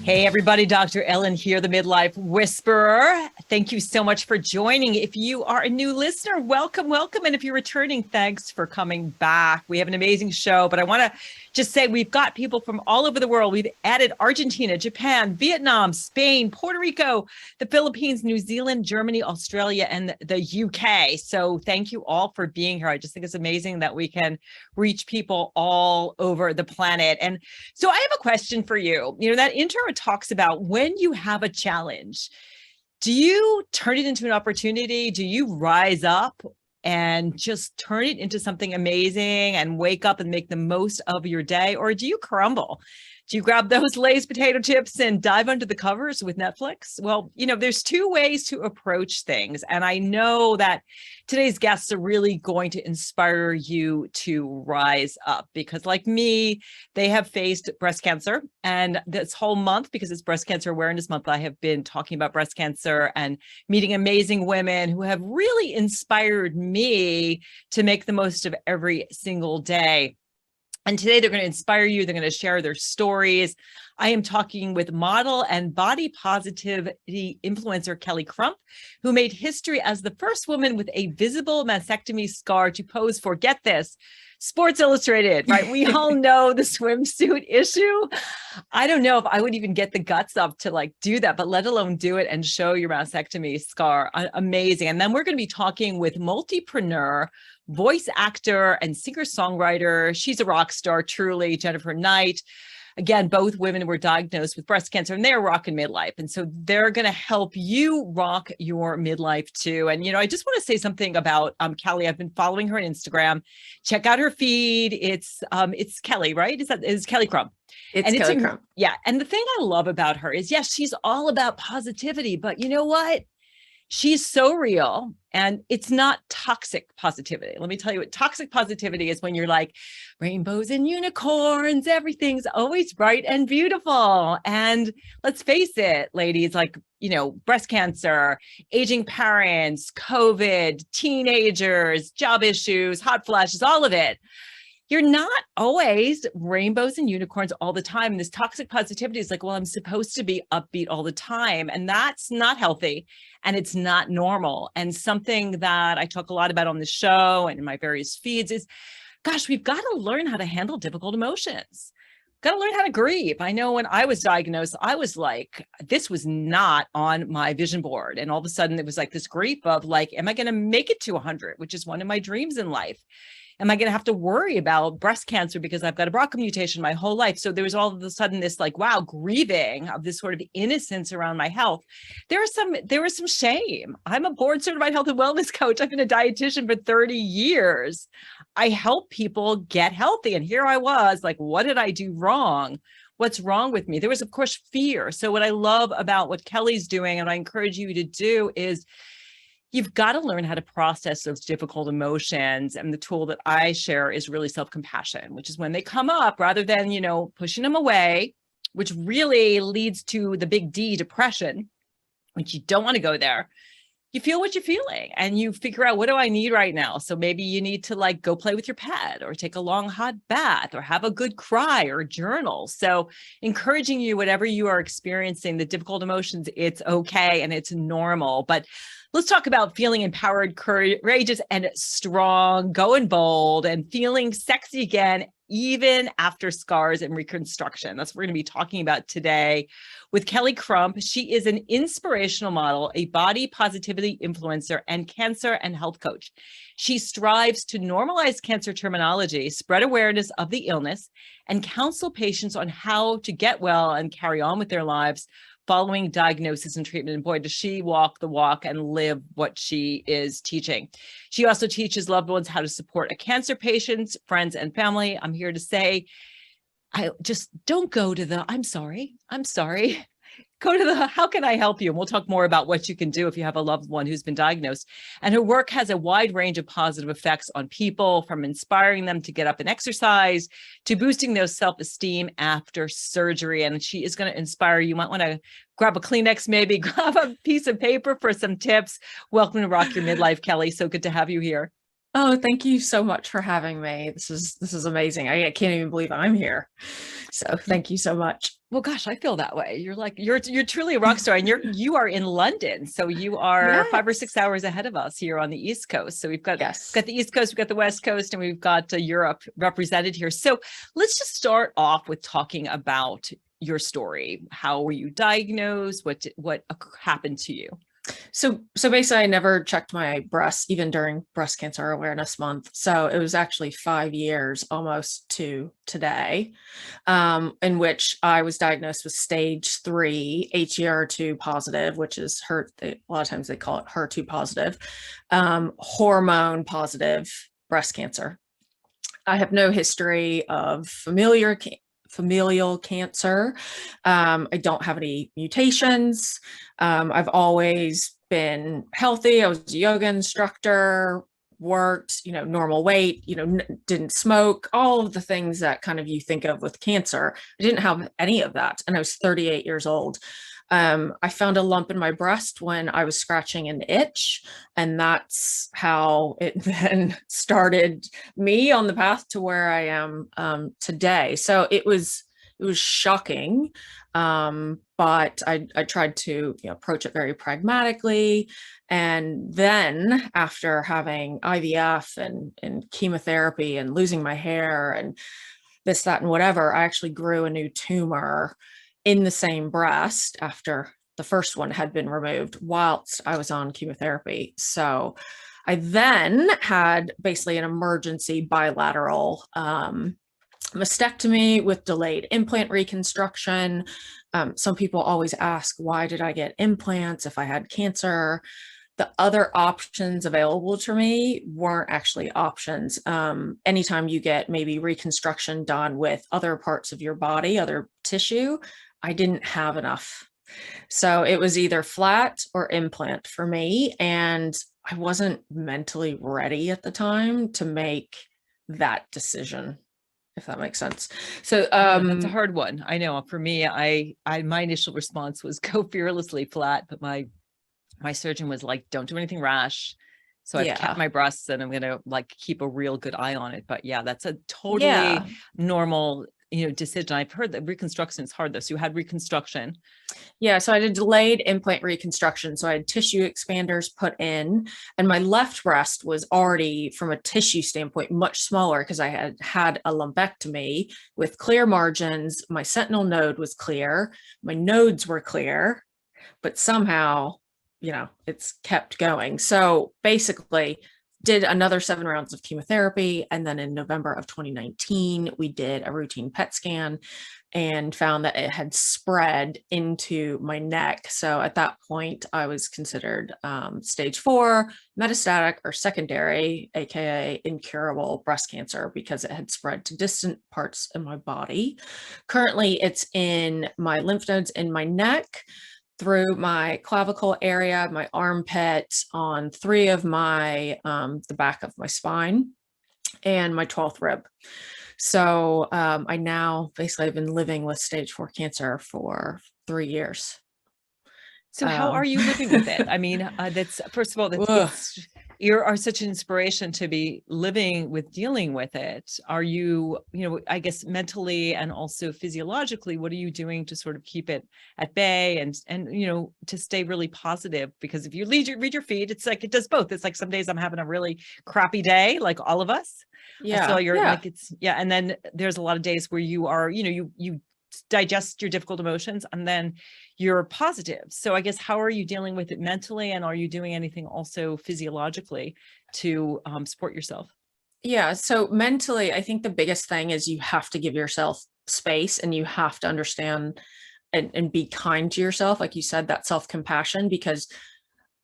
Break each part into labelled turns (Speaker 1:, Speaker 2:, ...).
Speaker 1: Hey everybody, Dr. Ellen here, the Midlife Whisperer. Thank you so much for joining. If you are a new listener, welcome, welcome. And if you're returning, thanks for coming back. We have an amazing show, but I want to just say we've got people from all over the world. We've added Argentina, Japan, Vietnam, Spain, Puerto Rico, the Philippines, New Zealand, Germany, Australia, and the UK. So thank you all for being here. I just think it's amazing that we can reach people all over the planet. And so I have a question for you. You know, that intro talks about when you have a challenge, do you turn it into an opportunity? Do you rise up and just turn it into something amazing and wake up and make the most of your day? Or do you crumble? Do you grab those Lay's potato chips and dive under the covers with Netflix? Well, you know, there's two ways to approach things. And I know that today's guests are really going to inspire you to rise up because, like me, they have faced breast cancer. And this whole month, because it's Breast Cancer Awareness Month, I have been talking about breast cancer and meeting amazing women who have really inspired me to make the most of every single day. And today they're going to inspire you. They're going to share their stories. I am talking with model and body positivity influencer Kelly Crump, who made history as the first woman with a visible mastectomy scar to pose for, get this, Sports Illustrated, right? We all know the swimsuit issue. I don't know if I would even get the guts up to like do that, but let alone do it and show your mastectomy scar. Amazing. And then we're going to be talking with multipreneur, voice actor and singer-songwriter. She's a rock star, truly, Jennifer Knight. Again, both women were diagnosed with breast cancer and they're rocking midlife. And so they're going to help you rock your midlife too. And, you know, I just want to say something about Kelly. I've been following her on Instagram. Check out her feed. It's Kelly, right? Is Kelly Crump.
Speaker 2: It's Kelly Crump.
Speaker 1: Yeah. And the thing I love about her is, yes, she's all about positivity, but you know what? She's so real, and it's not toxic positivity. Let me tell you what toxic positivity is: when you're like rainbows and unicorns, everything's always bright and beautiful. And let's face it, ladies, like, you know, breast cancer, aging parents, COVID, teenagers, job issues, hot flashes, all of it. You're not always rainbows and unicorns all the time. And this toxic positivity is like, well, I'm supposed to be upbeat all the time. And that's not healthy and it's not normal. And something that I talk a lot about on the show and in my various feeds is, gosh, we've got to learn how to handle difficult emotions. Got to learn how to grieve. I know when I was diagnosed, I was like, this was not on my vision board. And all of a sudden it was like this grief of like, am I going to make it to 100, which is one of my dreams in life? Am I going to have to worry about breast cancer because I've got a BRCA mutation my whole life? So there was all of a sudden this like, wow, grieving of this sort of innocence around my health. There was some shame. I'm a board certified health and wellness coach. I've been a dietitian for 30 years. I help people get healthy. And here I was like, what did I do wrong? What's wrong with me? There was, of course, fear. So what I love about what Kelly's doing, and I encourage you to do, is you've got to learn how to process those difficult emotions. And the tool that I share is really self-compassion, which is when they come up, rather than, you know, pushing them away, which really leads to the big D, depression, which you don't want to go there. You feel what you're feeling and you figure out, what do I need right now? So maybe you need to like go play with your pet or take a long hot bath or have a good cry or journal. So encouraging you, whatever you are experiencing, the difficult emotions, it's okay and it's normal. But let's talk about feeling empowered, courageous, and strong, going bold, and feeling sexy again, even after scars and reconstruction. That's what we're going to be talking about today with Kelly Crump. She is an inspirational model, a body positivity influencer, and cancer and health coach. She strives to normalize cancer terminology, spread awareness of the illness, and counsel patients on how to get well and carry on with their lives following diagnosis and treatment. And boy, does she walk the walk and live what she is teaching. She also teaches loved ones how to support a cancer patient, friends, and family. I'm here to say, I just don't go to the, I'm sorry. Go to the, how can I help you? And we'll talk more about what you can do if you have a loved one who's been diagnosed. And her work has a wide range of positive effects on people, from inspiring them to get up and exercise to boosting their self-esteem after surgery. And she is going to inspire you. You might want to grab a Kleenex, maybe grab a piece of paper for some tips. Welcome to Rock Your Midlife, Kelly. So good to have you here.
Speaker 2: Oh, thank you so much for having me. This is amazing. I can't even believe I'm here. So thank you so much.
Speaker 1: Well, gosh, I feel that way. You're like you're truly a rock star, and you are in London, so you are 5 or 6
Speaker 2: Yes.
Speaker 1: hours ahead of us here on the East Coast. So we've got
Speaker 2: Yes.
Speaker 1: the East Coast, we've got the West Coast, and we've got Europe represented here. So let's just start off with talking about your story. How were you diagnosed? What happened to you?
Speaker 2: So basically I never checked my breasts even during breast cancer awareness month. So it was actually 5 years almost to today, in which I was diagnosed with stage 3 HER2 positive, which is a lot of times they call it HER2 positive, hormone positive breast cancer. I have no history of familial cancer. I don't have any mutations. I've always been healthy. I was a yoga instructor, worked, normal weight, didn't smoke, all of the things that kind of you think of with cancer. I didn't have any of that. And I was 38 years old. I found a lump in my breast when I was scratching an itch, and that's how it then started me on the path to where I am today. So it was shocking, but I tried to approach it very pragmatically. And then after having IVF and chemotherapy and losing my hair and this, that, and whatever, I actually grew a new tumor in the same breast after the first one had been removed whilst I was on chemotherapy. So I then had basically an emergency bilateral mastectomy with delayed implant reconstruction. Some people always ask, why did I get implants if I had cancer? The other options available to me weren't actually options. Anytime you get maybe reconstruction done with other parts of your body, other tissue, I didn't have enough. So it was either flat or implant for me. And I wasn't mentally ready at the time to make that decision, if that makes sense. So
Speaker 1: Yeah, that's a hard one. I know for me, I my initial response was go fearlessly flat, but my surgeon was like, don't do anything rash. So I've kept
Speaker 2: yeah.
Speaker 1: my breasts and I'm going to like keep a real good eye on it. But yeah, that's a totally
Speaker 2: Yeah.
Speaker 1: normal, decision. I've heard that reconstruction is hard though. So you had reconstruction.
Speaker 2: Yeah, so I did delayed implant reconstruction. So I had tissue expanders put in, and my left breast was already, from a tissue standpoint, much smaller because I had had a lumpectomy with clear margins. My sentinel node was clear, my nodes were clear, but somehow, it's kept going. So basically, did another 7 rounds of chemotherapy. And then in November of 2019, we did a routine PET scan and found that it had spread into my neck. So at that point, I was considered stage 4 metastatic or secondary, aka incurable breast cancer, because it had spread to distant parts of my body. Currently, it's in my lymph nodes in my neck, through my clavicle area, my armpit, on 3 of my the back of my spine, and my 12th rib. So I now basically have been living with stage 4 cancer for 3 years.
Speaker 1: So how are you living with it? I mean, that's first of all, that's you are such an inspiration to be living with dealing with it. Are you, I guess mentally and also physiologically, what are you doing to sort of keep it at bay and to stay really positive? Because if you read your feed, it's like it does both. It's like some days I'm having a really crappy day, like all of us. I saw your
Speaker 2: Yeah.
Speaker 1: like and then there's a lot of days where you are, you digest your difficult emotions and then you're positive. So I guess how are you dealing with it mentally, and are you doing anything also physiologically to support yourself?
Speaker 2: Yeah. So mentally, I think the biggest thing is you have to give yourself space, and you have to understand and be kind to yourself. Like you said, that self-compassion, because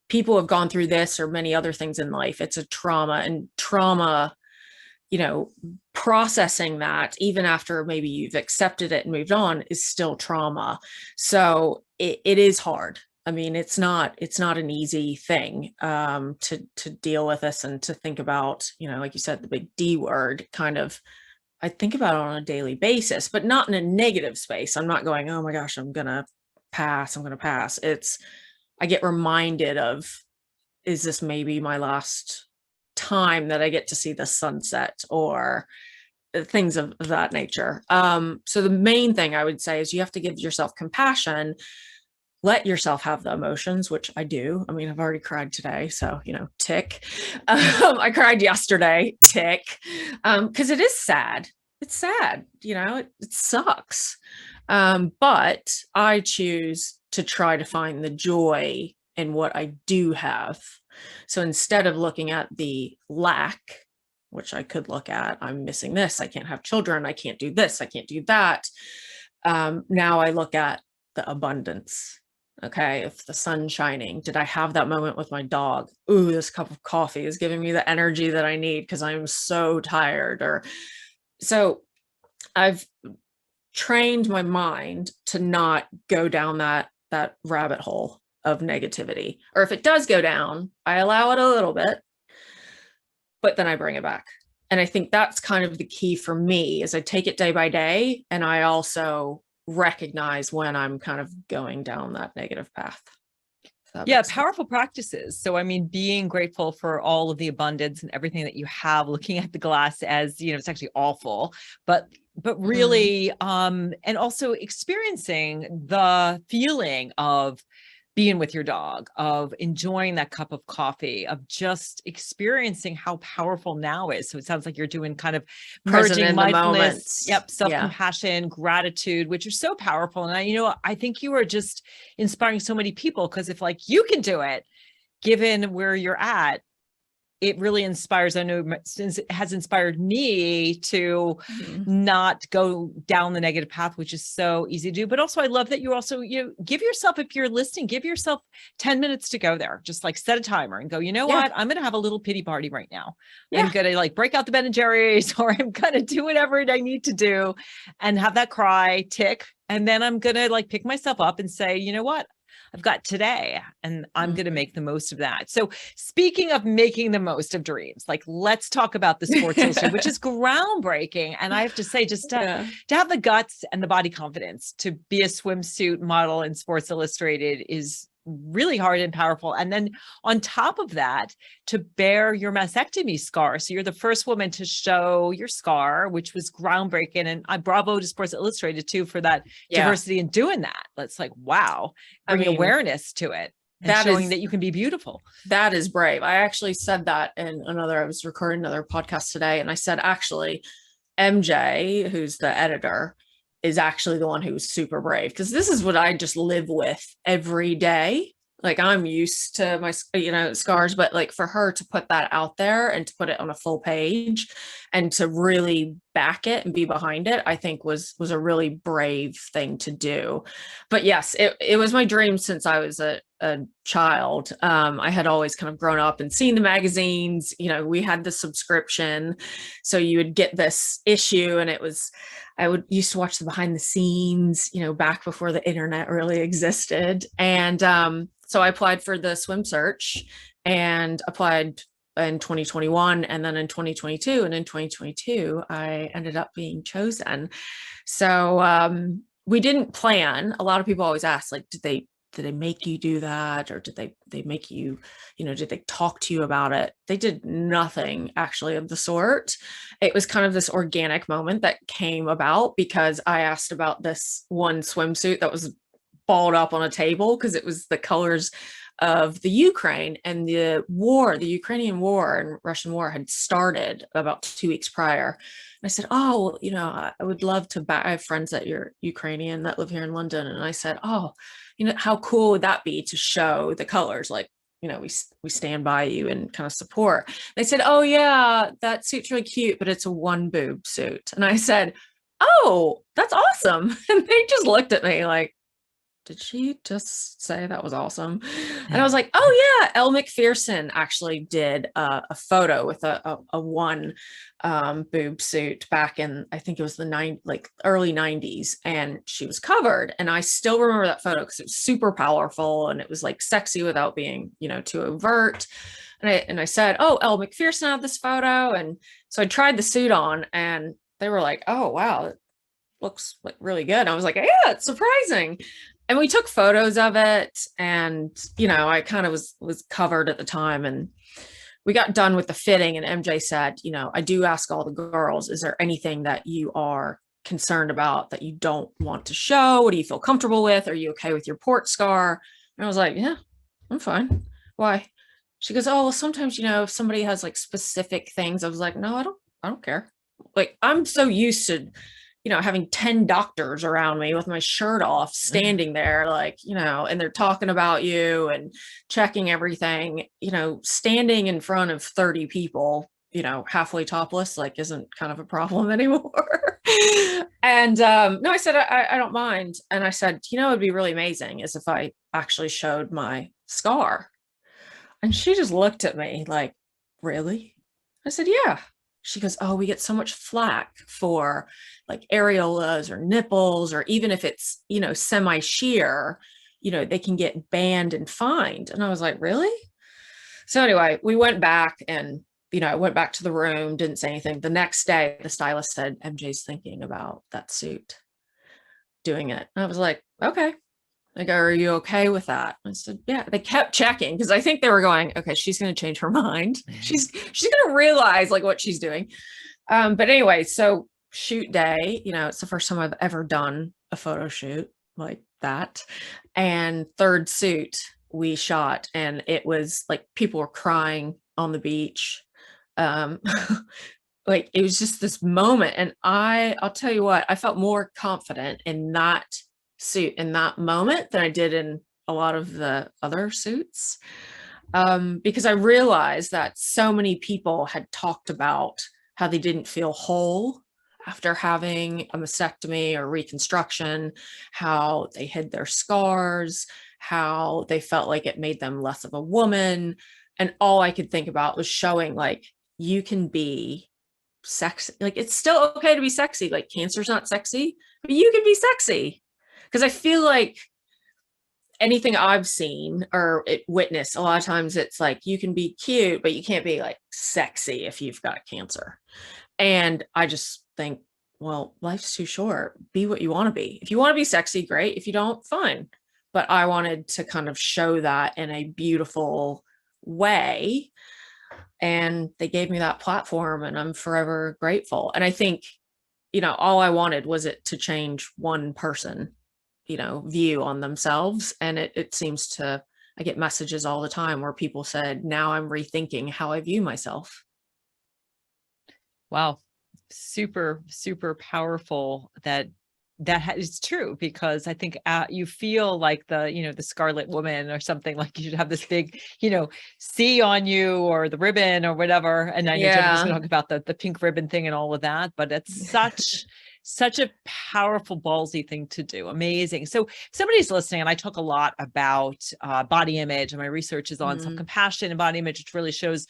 Speaker 2: people have gone through this or many other things in life. It's a trauma, and trauma, you know, processing that even after maybe you've accepted it and moved on is still trauma. So it is hard. I mean, it's not an easy thing to deal with this and to think about, like you said, the big D word kind of. I think about it on a daily basis, but not in a negative space. I'm not going, oh my gosh, I'm gonna pass. I'm gonna pass. I get reminded of, is this maybe my last time that I get to see the sunset or things of that nature. So the main thing I would say is you have to give yourself compassion, let yourself have the emotions, which I do. I mean, I've already cried today, so, tick. I cried yesterday, tick. Because it is sad. It's sad, it sucks. But I choose to try to find the joy in what I do have. So instead of looking at the lack, which I could look at, I'm missing this, I can't have children, I can't do this, I can't do that. Now I look at the abundance. Okay, if the sun's shining, did I have that moment with my dog? Ooh, this cup of coffee is giving me the energy that I need because I'm so tired. Or so I've trained my mind to not go down that rabbit hole of negativity. Or if it does go down, I allow it a little bit, but then I bring it back. And I think that's kind of the key for me is I take it day by day. And I also recognize when I'm kind of going down that negative path.
Speaker 1: Yeah, powerful practices. So, I mean, being grateful for all of the abundance and everything that you have, looking at the glass as, it's actually awful, but really, and also experiencing the feeling of being with your dog, of enjoying that cup of coffee, of just experiencing how powerful now is. So it sounds like you're doing kind of merging mindfulness, self-compassion, gratitude, which are so powerful. And I think you are just inspiring so many people, because if like you can do it, given where you're at, it really inspires. I know since it has inspired me to not go down the negative path, which is so easy to do. But also I love that you also, give yourself, if you're listening, give yourself 10 minutes to go there. Just like set a timer and go, what? I'm going to have a little pity party right now. I'm going to like break out the Ben and Jerry's, or I'm going to do whatever I need to do and have that cry tick. And then I'm going to like pick myself up and say, you know what? I've got today, and I'm going to make the most of that. So speaking of making the most of dreams, like let's talk about the Sports Illustrated, which is groundbreaking. And I have to say, just to have the guts and the body confidence to be a swimsuit model in Sports Illustrated is really hard and powerful. And then on top of that, to bear your mastectomy scar. So you're the first woman to show your scar, which was groundbreaking. And I bravo to Sports Illustrated too for that diversity in doing that. That's like, wow, bringing awareness to it and showing that you can be beautiful.
Speaker 2: That is brave. I actually said that in I was recording another podcast today. And I said, actually, MJ, who's the editor, is actually the one who was super brave, because this is what I just live with every day. Like I'm used to my, scars, but like for her to put that out there and to put it on a full page and to really back it and be behind it, I think was a really brave thing to do. But yes, it was my dream since I was a child. I had always kind of grown up and seen the magazines, we had the subscription. So you would get this issue and I used to watch the behind the scenes, back before the internet really existed. And, so I applied for the swim search and applied in 2021 and then in 2022. And in 2022, I ended up being chosen. So we didn't plan. A lot of people always ask, like, did they make you do that? Or did they make you, did they talk to you about it? They did nothing actually of the sort. It was kind of this organic moment that came about because I asked about this one swimsuit that was balled up on a table because it was the colors of the Ukraine, and the Ukrainian war and Russian war had started about 2 weeks prior. And I said, oh, I would love to I have friends that are Ukrainian that live here in London. And I said, oh, how cool would that be to show the colors? Like, we stand by you and kind of support. They said, oh yeah, that suit's really cute, but it's a one boob suit. And I said, oh, that's awesome. And they just looked at me like, did she just say that was awesome? And I was like, oh yeah, Elle McPherson actually did a photo with a one boob suit back in, I think it was the early 90s, and she was covered. And I still remember that photo because it was super powerful and it was like sexy without being, too overt. And I said, oh, Elle McPherson had this photo. And so I tried the suit on and they were like, oh wow, it looks like really good. And I was like, yeah, it's surprising. And we took photos of it, and I kind of was covered at the time, and we got done with the fitting, and MJ said, I do ask all the girls, is there anything that you are concerned about that you don't want to show? What do you feel comfortable with? Are you okay with your port scar? And I was like, yeah, I'm fine. Why? She goes, oh, well, sometimes, if somebody has like specific things. I was like, no, I don't care. Like, I'm so used to, having 10 doctors around me with my shirt off, standing there, like, and they're talking about you and checking everything, standing in front of 30 people, halfway topless, like, isn't kind of a problem anymore. And no, I said, I don't mind. And I said, it'd be really amazing is if I actually showed my scar. And she just looked at me like, really? I said, yeah. She goes, oh, we get so much flack for like areolas or nipples, or even if it's, semi-sheer, they can get banned and fined. And I was like, really? So anyway, we went back and, I went back to the room, didn't say anything. The next day, the stylist said, MJ's thinking about that suit, doing it. And I was like, okay. Like, are you okay with that? I said, yeah. They kept checking because I think they were going, okay, she's going to change her mind. She's going to realize like what she's doing. But anyway, so shoot day, it's the first time I've ever done a photo shoot like that. And third suit we shot, and it was like people were crying on the beach. Like it was just this moment. And I'll tell you what, I felt more confident in that suit in that moment than I did in a lot of the other suits, because I realized that so many people had talked about how they didn't feel whole after having a mastectomy or reconstruction, how they hid their scars, how they felt like it made them less of a woman. And all I could think about was showing like, you can be sexy. Like, it's still okay to be sexy. Like, cancer's not sexy, but you can be sexy. Because I feel like anything I've seen or witnessed, a lot of times it's like you can be cute, but you can't be like sexy if you've got cancer. And I just think, well, life's too short. Be what you want to be. If you want to be sexy, great. If you don't, fine. But I wanted to kind of show that in a beautiful way. And they gave me that platform, and I'm forever grateful. And I think, all I wanted was it to change one person, view on themselves. And it seems to, I get messages all the time where people said, now I'm rethinking how I view myself.
Speaker 1: Wow. Super, super powerful that is true, because I think you feel like the Scarlet Woman or something, like you should have this big, C on you, or the ribbon or whatever. And I know Jennifer's going to talk about the pink ribbon thing and all of that, but it's such a powerful, ballsy thing to do. Amazing. So if somebody's listening, and I talk a lot about body image, and my research is on self-compassion and body image, which really shows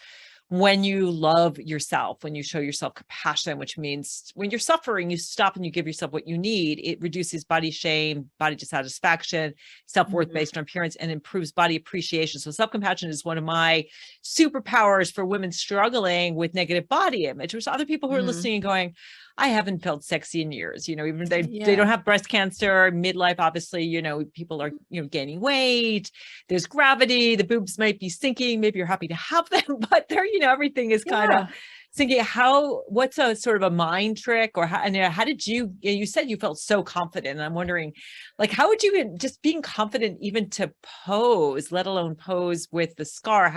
Speaker 1: when you love yourself, when you show yourself compassion, which means when you're suffering, you stop and you give yourself what you need. It reduces body shame, body dissatisfaction, self-worth based on appearance, and improves body appreciation. So self-compassion is one of my superpowers for women struggling with negative body image. There's other people who are listening and going, I haven't felt sexy in years, even they don't have breast cancer, midlife, obviously, people are, gaining weight, there's gravity, the boobs might be sinking. Maybe you're happy to have them, but they're, everything is kind of sinking. What's a sort of a mind trick, or how did you said you felt so confident, and I'm wondering, like, how would you, just being confident even to pose, let alone pose with the scar,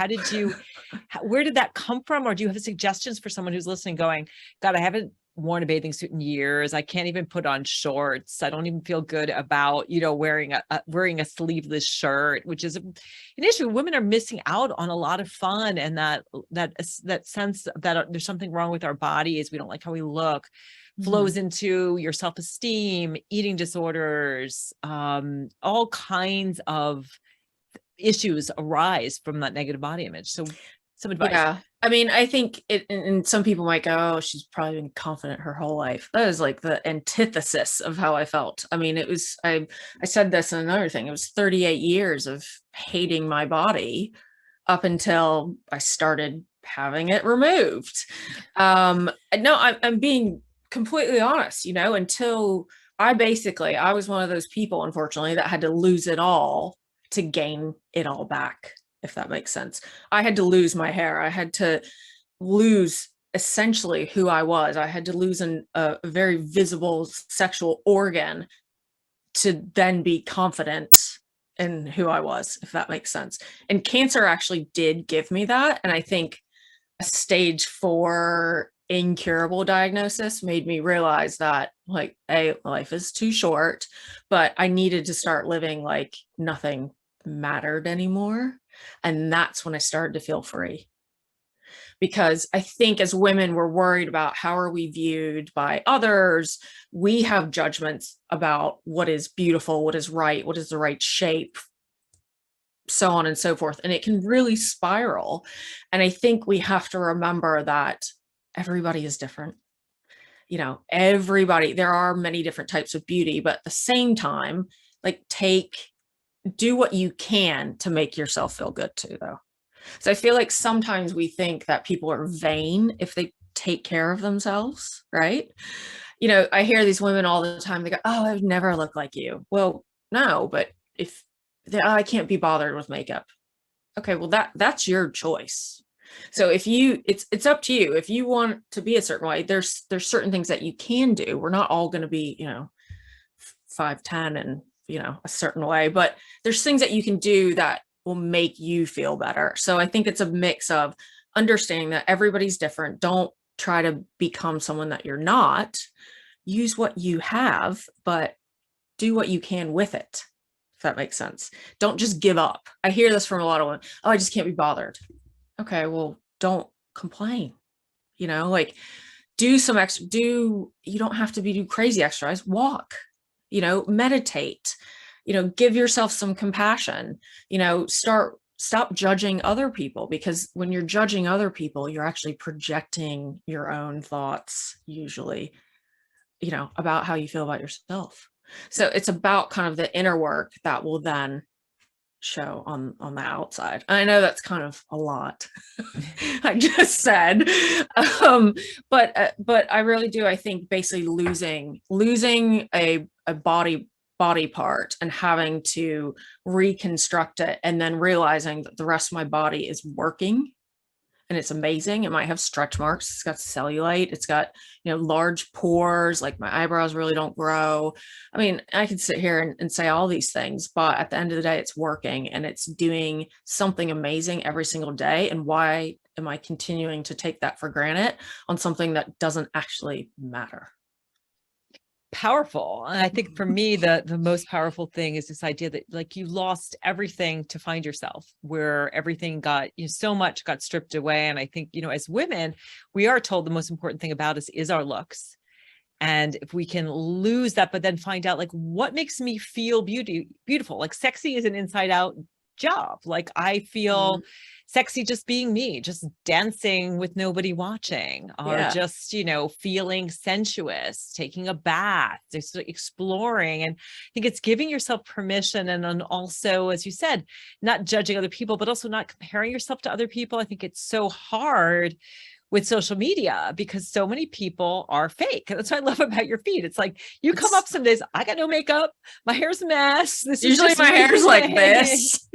Speaker 1: where did that come from? Or do you have suggestions for someone who's listening going, God, I haven't worn a bathing suit in years. I can't even put on shorts. I don't even feel good about, wearing a sleeveless shirt, which is an issue. Women are missing out on a lot of fun, and that sense that there's something wrong with our bodies. We don't like how we look, flows into your self-esteem, eating disorders, all kinds of issues arise from that negative body image. So some advice.
Speaker 2: Yeah. I mean, I think and some people might go, oh, she's probably been confident her whole life. That is like the antithesis of how I felt. I mean, it was, I said this and another thing, it was 38 years of hating my body up until I started having it removed. No, I'm being completely honest, until I was one of those people, unfortunately, that had to lose it all to gain it all back. if that makes sense. I had to lose my hair. I had to lose essentially who I was. I had to lose a very visible sexual organ to then be confident in who I was, if that makes sense. And cancer actually did give me that. And I think a stage 4 incurable diagnosis made me realize that, like, life is too short, but I needed to start living like nothing mattered anymore. And that's when I started to feel free. Because I think as women, we're worried about how are we viewed by others. We have judgments about what is beautiful, what is right, what is the right shape, so on and so forth. And it can really spiral. And I think we have to remember that everybody is different. Everybody, there are many different types of beauty, but at the same time, like, do what you can to make yourself feel good too, though. So I feel like sometimes we think that people are vain if they take care of themselves, right? I hear these women all the time, they go, oh, I would never look like you. Well, no, but if I can't be bothered with makeup. Okay, well, that's your choice. So it's up to you. If you want to be a certain way, there's certain things that you can do. We're not all going to be, 5'10" and, a certain way, but there's things that you can do that will make you feel better. So I think it's a mix of understanding that everybody's different. Don't try to become someone that you're not. Use what you have, but do what you can with it, if that makes sense. Don't just give up. I hear this from a lot of women. Oh, I just can't be bothered. Okay, well, don't complain. Like, do some extra, you don't have to do crazy exercise. Walk, meditate, give yourself some compassion, stop judging other people, because when you're judging other people, you're actually projecting your own thoughts, usually, about how you feel about yourself. So it's about kind of the inner work that will then show on the outside. I know that's kind of a lot I just said, but I really do. I think basically losing a body part and having to reconstruct it, and then realizing that the rest of my body is working and it's amazing. It might have stretch marks. It's got cellulite. It's got, large pores, like my eyebrows really don't grow. I mean, I could sit here and say all these things, but at the end of the day, it's working and it's doing something amazing every single day. And why am I continuing to take that for granted on something that doesn't actually matter?
Speaker 1: Powerful. And I think for me, the most powerful thing is this idea that, like, you lost everything to find yourself, where everything got, so much got stripped away. And I think, as women, we are told the most important thing about us is our looks. And if we can lose that, but then find out, like, what makes me feel beautiful, like sexy is an inside out job. Like, I feel sexy just being me, just dancing with nobody watching, or just, feeling sensuous, taking a bath, just exploring. And I think it's giving yourself permission. And then also, as you said, not judging other people, but also not comparing yourself to other people. I think it's so hard with social media because so many people are fake. That's what I love about your feed. It's like, you come up some days, I got no makeup, my hair's a mess. This is
Speaker 2: usually
Speaker 1: just
Speaker 2: my hair's like
Speaker 1: hanging.
Speaker 2: this.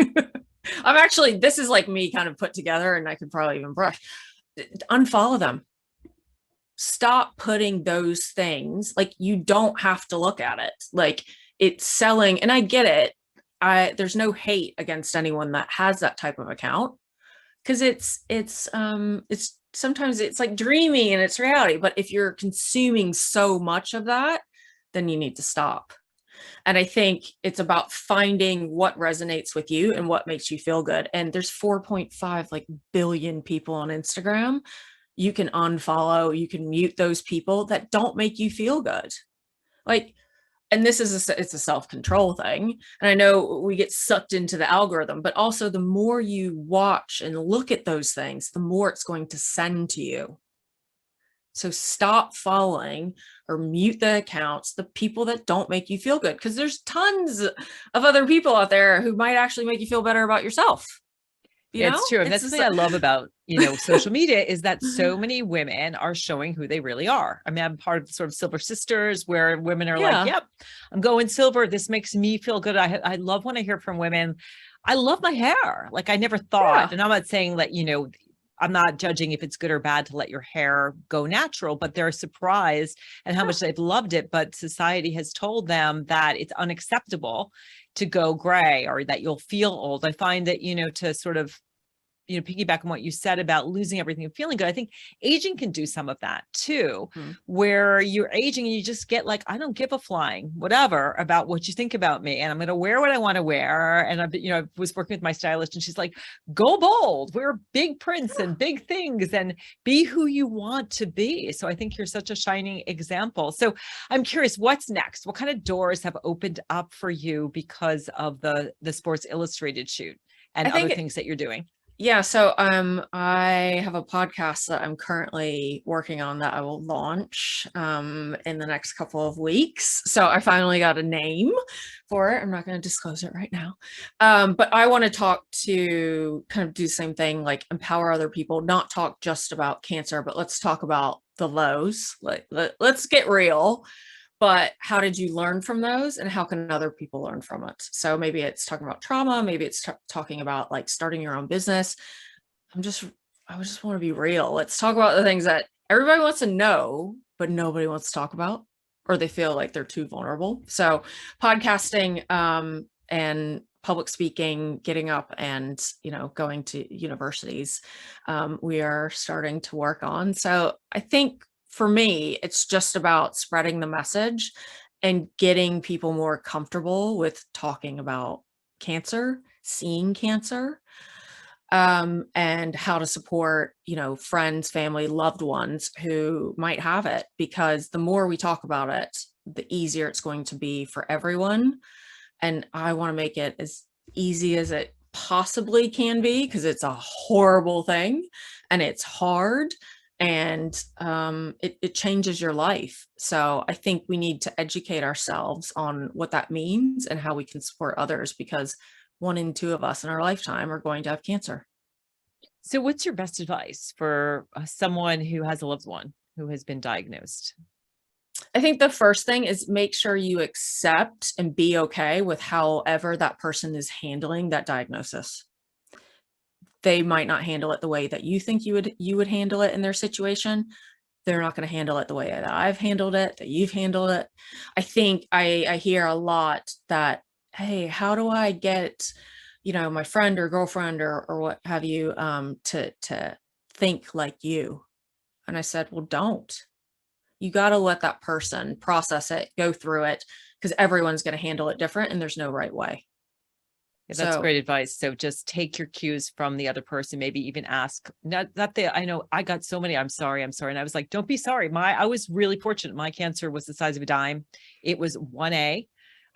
Speaker 2: This is like me kind of put together, and I could probably even brush. Unfollow them. Stop putting those things, like, you don't have to look at it. Like, it's selling, and I get it. There's no hate against anyone that has that type of account, because it's sometimes it's like dreamy and it's reality. But if you're consuming so much of that, then you need to stop. And I think it's about finding what resonates with you and what makes you feel good. And there's 4.5 billion people on Instagram. You can unfollow, you can mute those people that don't make you feel good. And this is it's a self-control thing. And I know we get sucked into the algorithm, but also the more you watch and look at those things, the more it's going to send to you. So stop following or mute the accounts, the people that don't make you feel good, because there's tons of other people out there who might actually make you feel better about yourself.
Speaker 1: It's true. And that's something I love about, social media is that so many women are showing who they really are. I mean, I'm part of sort of Silver Sisters where women are like, yep, I'm going silver. This makes me feel good. I love when I hear from women. I love my hair. Like I never thought, and I'm not saying that, I'm not judging if it's good or bad to let your hair go natural, but they're surprised at how much they've loved it. But society has told them that it's unacceptable to go gray or that you'll feel old. I find that, to sort of, piggyback on what you said about losing everything and feeling good. I think aging can do some of that too, where you're aging and you just get like, I don't give a flying whatever about what you think about me. And I'm going to wear what I want to wear. And I was working with my stylist and she's like, go bold, wear big prints and big things and be who you want to be. So I think you're such a shining example. So I'm curious, what's next? What kind of doors have opened up for you because of the Sports Illustrated shoot and other things that you're doing?
Speaker 2: Yeah. So, I have a podcast that I'm currently working on that I will launch, in the next couple of weeks. So I finally got a name for it. I'm not going to disclose it right now. But I want to talk to kind of do the same thing, like empower other people, not talk just about cancer, but let's talk about the lows. Let's get real. But how did you learn from those and how can other people learn from it? So maybe it's talking about trauma, maybe it's talking about like starting your own business. I just want to be real. Let's talk about the things that everybody wants to know, but nobody wants to talk about, or they feel like they're too vulnerable. So podcasting, and public speaking, getting up and, going to universities, we are starting to work on. So I think for me, it's just about spreading the message and getting people more comfortable with talking about cancer, seeing cancer, and how to support, friends, family, loved ones who might have it. Because the more we talk about it, the easier it's going to be for everyone. And I want to make it as easy as it possibly can be, because it's a horrible thing and it's hard. And it changes your life. So I think we need to educate ourselves on what that means and how we can support others, because 1 in 2 of us in our lifetime are going to have cancer.
Speaker 1: So what's your best advice for someone who has a loved one who has been diagnosed?
Speaker 2: I think the first thing is make sure you accept and be okay with however that person is handling that diagnosis. They might not handle it the way that you think you would handle it in their situation. They're not going to handle it the way that I've handled it, that you've handled it. I think I hear a lot that, hey, how do I get, my friend or girlfriend or what have you, to think like you? And I said, well, don't. You got to let that person process it, go through it, because everyone's going to handle it different and there's no right way.
Speaker 1: Yeah, that's great advice. So just take your cues from the other person, maybe even ask, I know I got so many, I'm sorry. And I was like, don't be sorry. I was really fortunate. My cancer was the size of a dime. It was 1A,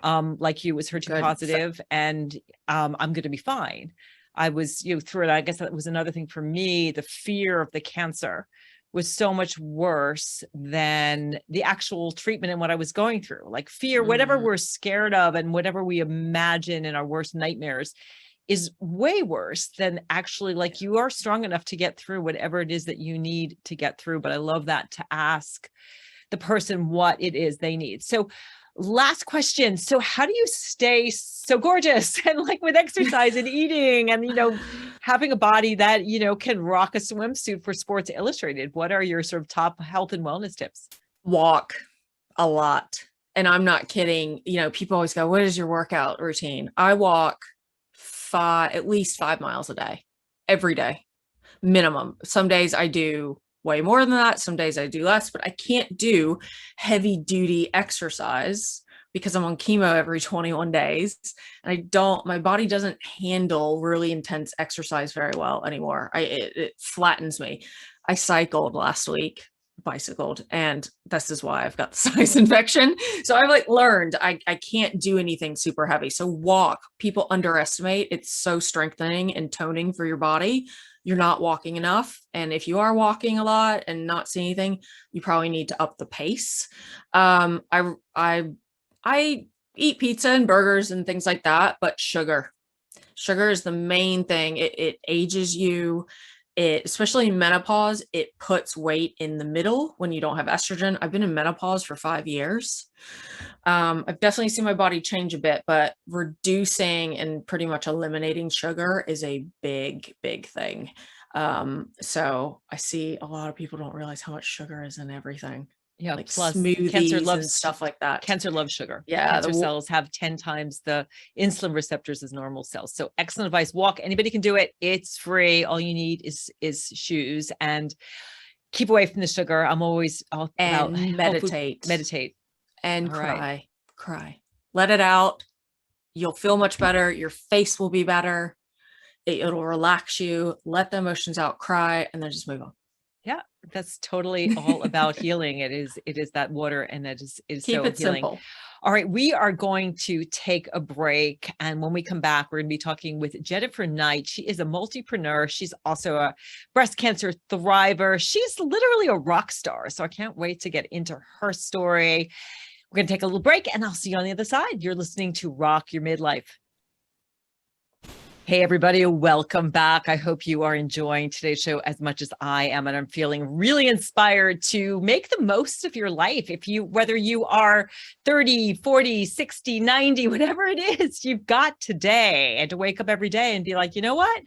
Speaker 1: like you, was HER2 positive, and I'm going to be fine. I was, through it. I guess that was another thing for me. The fear of the cancer was so much worse than the actual treatment and what I was going through. Like fear, whatever we're scared of and whatever we imagine in our worst nightmares is way worse than actually, like, you are strong enough to get through whatever it is that you need to get through. But I love that, to ask the person what it is they need. So last question. So how do you stay so gorgeous and like with exercise and eating and, having a body that, can rock a swimsuit for Sports Illustrated? What are your sort of top health and wellness tips?
Speaker 2: Walk a lot. And I'm not kidding. People always go, what is your workout routine? I walk at least 5 miles a day, every day, minimum. Some days I do way more than that. Some days I do less, but I can't do heavy duty exercise because I'm on chemo every 21 days. And my body doesn't handle really intense exercise very well anymore. It flattens me. I cycled last week, bicycled, and this is why I've got the sinus infection. So I've learned I can't do anything super heavy. So walk, people underestimate. It's so strengthening and toning for your body. You're not walking enough. And if you are walking a lot and not seeing anything, you probably need to up the pace. I eat pizza and burgers and things like that, but sugar. Sugar is the main thing. It ages you. It, especially in menopause, it puts weight in the middle when you don't have estrogen. I've been in menopause for 5 years. I've definitely seen my body change a bit, but reducing and pretty much eliminating sugar is a big, big thing. So I see a lot of people don't realize how much sugar is in everything.
Speaker 1: Yeah.
Speaker 2: Like
Speaker 1: Plus cancer
Speaker 2: smoothies and
Speaker 1: loves
Speaker 2: stuff like that.
Speaker 1: Cancer loves sugar.
Speaker 2: Yeah.
Speaker 1: Cancer cells have 10 times the insulin receptors as normal cells. So excellent advice. Walk. Anybody can do it. It's free. All you need is shoes, and keep away from the sugar. I'm always all about
Speaker 2: meditate.
Speaker 1: Meditate.
Speaker 2: And
Speaker 1: All
Speaker 2: cry.
Speaker 1: right.
Speaker 2: Cry. Let it out. You'll feel much better. Your face will be better. It'll relax you. Let the emotions out, cry, and then just move on.
Speaker 1: Yeah, that's totally all about healing. It is that water, and that is
Speaker 2: Keep
Speaker 1: so
Speaker 2: it
Speaker 1: healing.
Speaker 2: simple.
Speaker 1: All right, we are going to take a break, and when we come back, we're going to be talking with Jennifer Knight. She is a multipreneur. She's also a breast cancer thriver. She's literally a rock star. So I can't wait to get into her story. We're going to take a little break, and I'll see you on the other side. You're listening to Rock Your Midlife. Hey, everybody, welcome back. I hope you are enjoying today's show as much as I am, and I'm feeling really inspired to make the most of your life. Whether you are 30, 40, 60, 90, whatever it is, you've got today, and to wake up every day and be like, you know what?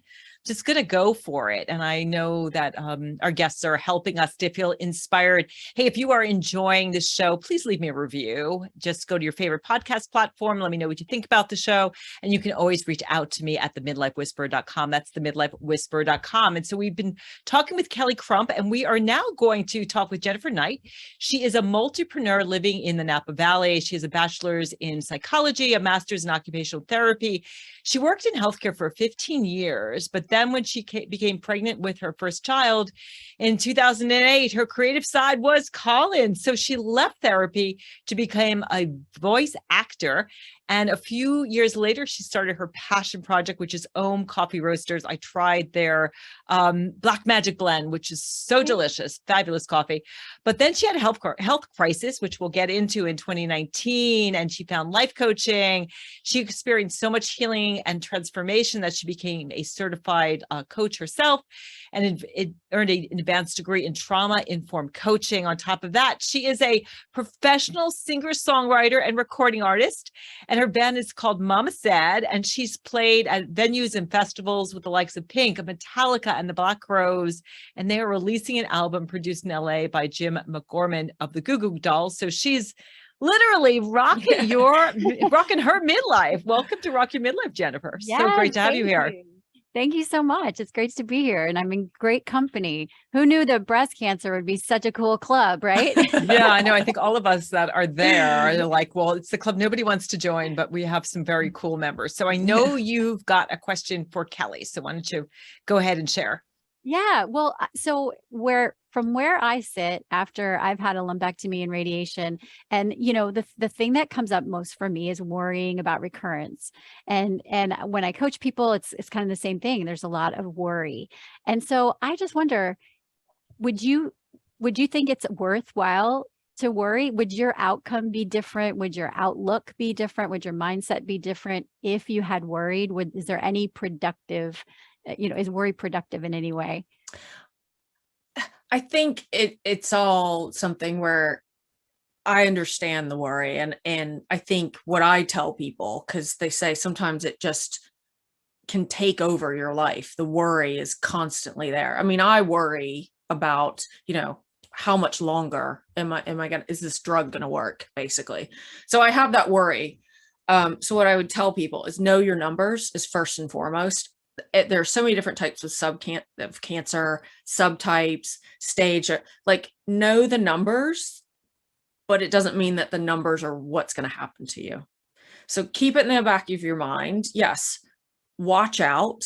Speaker 1: Just going to go for it. And I know that our guests are helping us to feel inspired. Hey, if you are enjoying this show, please leave me a review. Just go to your favorite podcast platform. Let me know what you think about the show. And you can always reach out to me at themidlifewhisperer.com. That's themidlifewhisperer.com. And so we've been talking with Kelly Crump, and we are now going to talk with Jennifer Knight. She is a multipreneur living in the Napa Valley. She has a bachelor's in psychology, a master's in occupational therapy. She worked in healthcare for 15 years, but then when she became pregnant with her first child in 2008, her creative side was calling. So she left therapy to become a voice actor. And a few years later, she started her passion project, which is Ohm Coffee Roasters. I tried their Black Magic Blend, which is so delicious, fabulous coffee. But then she had a health crisis, which we'll get into in 2019. And she found life coaching. She experienced so much healing and transformation that she became a certified coach herself, and it earned an advanced degree in trauma-informed coaching. On top of that, she is a professional singer-songwriter and recording artist. And her band is called Mama Sad, and she's played at venues and festivals with the likes of Pink, Metallica, and the Black Crowes. And they are releasing an album produced in LA by Jim McGorman of the Goo Goo Dolls. So she's literally rocking her midlife. Welcome to Rock Your Midlife, Jennifer.
Speaker 3: Yes,
Speaker 1: so great to have you here.
Speaker 3: Thank you so much. It's great to be here, and I'm in great company. Who knew that breast cancer would be such a cool club, right?
Speaker 1: Yeah, I know. I think all of us that are there are like, well, it's the club nobody wants to join, but we have some very cool members. So I know you've got a question for Kelly. So why don't you go ahead and share?
Speaker 3: Yeah, well, so from where I sit after I've had a lumpectomy and radiation, and the thing that comes up most for me is worrying about recurrence. And when I coach people, it's kind of the same thing. There's a lot of worry. And so I just wonder, would you think it's worthwhile to worry? Would your outcome be different? Would your outlook be different? Would your mindset be different if you had worried? Is there any productive, is worry productive in any way?
Speaker 2: I think it's all something where I understand the worry. And I think what I tell people, because they say sometimes it just can take over your life. The worry is constantly there. I mean, I worry about, how much longer is this drug going to work, basically? So I have that worry. So what I would tell people is know your numbers is first and foremost. There are so many different types of cancer, subtypes, stage, like know the numbers, but it doesn't mean that the numbers are what's going to happen to you. So keep it in the back of your mind. Yes. Watch out,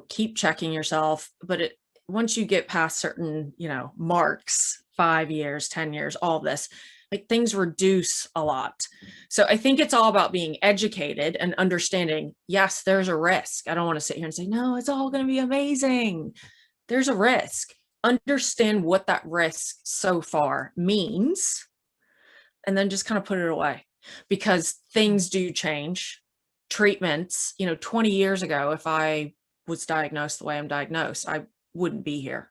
Speaker 2: keep checking yourself, but once you get past certain, marks, 5 years, 10 years, all this, like things reduce a lot. So I think it's all about being educated and understanding, yes, there's a risk. I don't want to sit here and say, no, it's all going to be amazing. There's a risk. Understand what that risk so far means, and then just kind of put it away, because things do change. treatments, 20 years ago, if I was diagnosed the way I'm diagnosed, I wouldn't be here.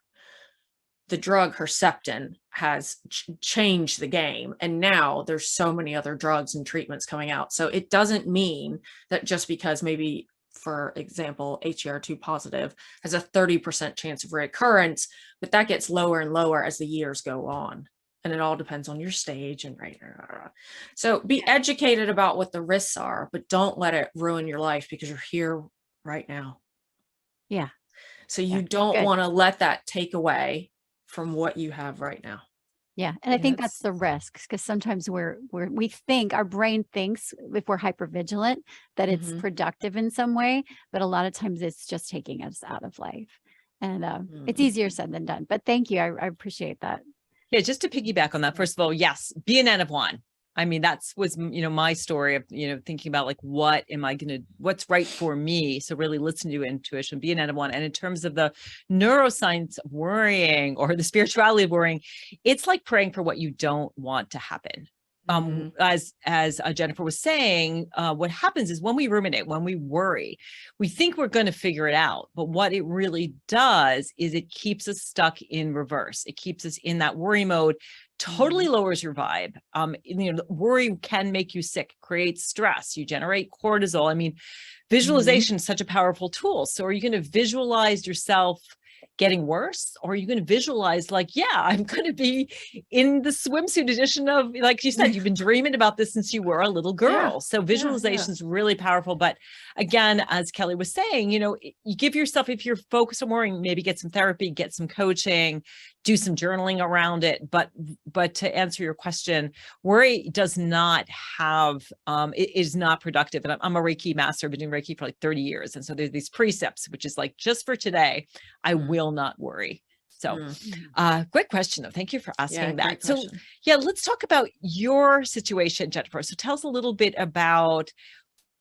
Speaker 2: The drug Herceptin has changed the game. And now there's so many other drugs and treatments coming out. So it doesn't mean that just because maybe, for example, HER2 positive has a 30% chance of recurrence, but that gets lower and lower as the years go on. And it all depends on your stage and right. So be educated about what the risks are, but don't let it ruin your life because you're here right now.
Speaker 3: Yeah.
Speaker 2: So you don't want to let that take away from what you have right now.
Speaker 3: Yeah. And I think that's the risk, because sometimes we think, our brain thinks, if we're hypervigilant, that it's productive in some way, but a lot of times it's just taking us out of life. And it's easier said than done. But thank you. I appreciate that.
Speaker 1: Yeah, just to piggyback on that, first of all, yes, be an N of one. I mean, was my story of, thinking about like, what's right for me. So really listen to intuition, be an N of one. And in terms of the neuroscience of worrying or the spirituality of worrying, it's like praying for what you don't want to happen. As Jennifer was saying, what happens is when we ruminate, when we worry, we think we're going to figure it out. But what it really does is it keeps us stuck in reverse. It keeps us in that worry mode, totally lowers your vibe. Worry can make you sick, creates stress. You generate cortisol. I mean, visualization is such a powerful tool. So are you going to visualize yourself getting worse, or are you going to visualize like, yeah, I'm going to be in the swimsuit edition of, like you said, you've been dreaming about this since you were a little girl. So visualization is really powerful. But again, as Kelly was saying, you give yourself, if you're focused on worrying, maybe get some therapy, get some coaching, do some journaling around it. But to answer your question, worry does not have, it is not productive. And I'm a Reiki master. I've been doing Reiki for like 30 years. And so there's these precepts, which is like, just for today, I will not worry. So great question though. Thank you for asking that. So let's talk about your situation, Jennifer. So tell us a little bit about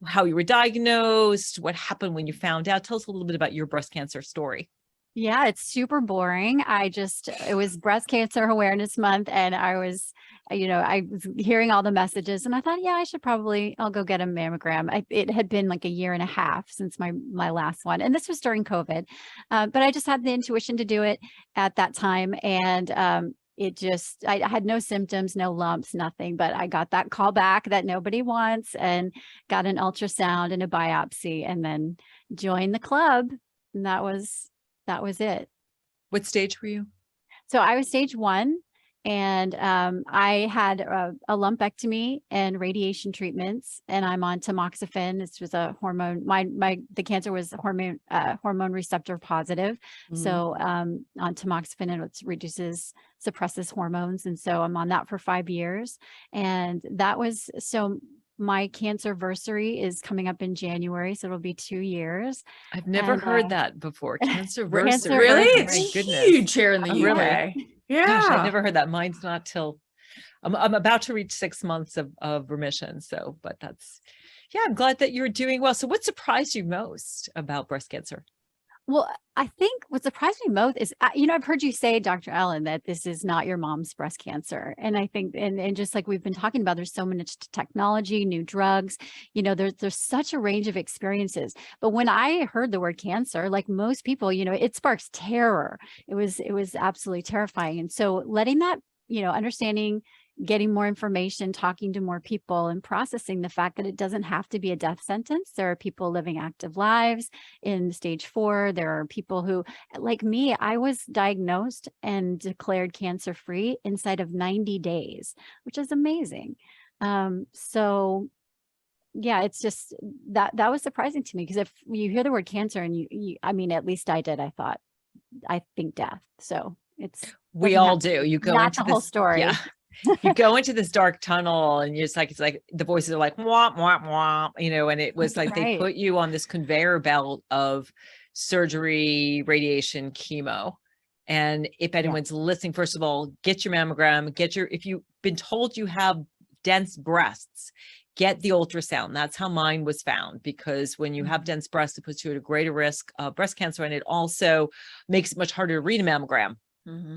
Speaker 1: how you were diagnosed, what happened when you found out. Tell us a little bit about your breast cancer story.
Speaker 3: Yeah, it's super boring. It was Breast Cancer Awareness Month, and I was hearing all the messages, and I thought, I'll go get a mammogram. It had been like a year and a half since my last one. And this was during COVID. But I just had the intuition to do it at that time. And I had no symptoms, no lumps, nothing, but I got that call back that nobody wants, and got an ultrasound and a biopsy, and then joined the club. And that was it.
Speaker 1: What stage were you?
Speaker 3: So I was stage 1, and I had a lumpectomy and radiation treatments, and I'm on tamoxifen. This was a hormone. The cancer was hormone receptor positive. So on tamoxifen, it suppresses hormones. And so I'm on that for 5 years. And that was, so my cancerversary is coming up in January, so it'll be 2 years.
Speaker 1: I've never heard that before. Cancerversary.
Speaker 2: Really?
Speaker 1: Oh,
Speaker 2: it's
Speaker 1: goodness.
Speaker 2: Huge here in the UK.
Speaker 1: Really?
Speaker 2: Yeah.
Speaker 1: Gosh, I've never heard that. Mine's not till I'm about to reach 6 months of remission. So, but I'm glad that you're doing well. So what surprised you most about breast cancer?
Speaker 3: Well, I think what surprised me most is, I've heard you say, Dr. Ellen, that this is not your mom's breast cancer. And I think, and just like we've been talking about, there's so much technology, new drugs, there's such a range of experiences. But when I heard the word cancer, like most people, it sparks terror. It was absolutely terrifying. And so letting that, understanding, getting more information, talking to more people, and processing the fact that it doesn't have to be a death sentence. There are people living active lives in stage 4. There are people who, like me, I was diagnosed and declared cancer-free inside of 90 days, which is amazing. So yeah, it's just that was surprising to me, because if you hear the word cancer and I mean, at least I did, I think death. So
Speaker 1: we all do. You go into
Speaker 3: the whole story.
Speaker 1: Yeah. You go into this dark tunnel, and it's like the voices are like, womp, womp, womp, and it was like they put you on this conveyor belt of surgery, radiation, chemo. And if anyone's listening, first of all, get your mammogram, if you've been told you have dense breasts, get the ultrasound. That's how mine was found, because when you have dense breasts, it puts you at a greater risk of breast cancer. And it also makes it much harder to read a mammogram.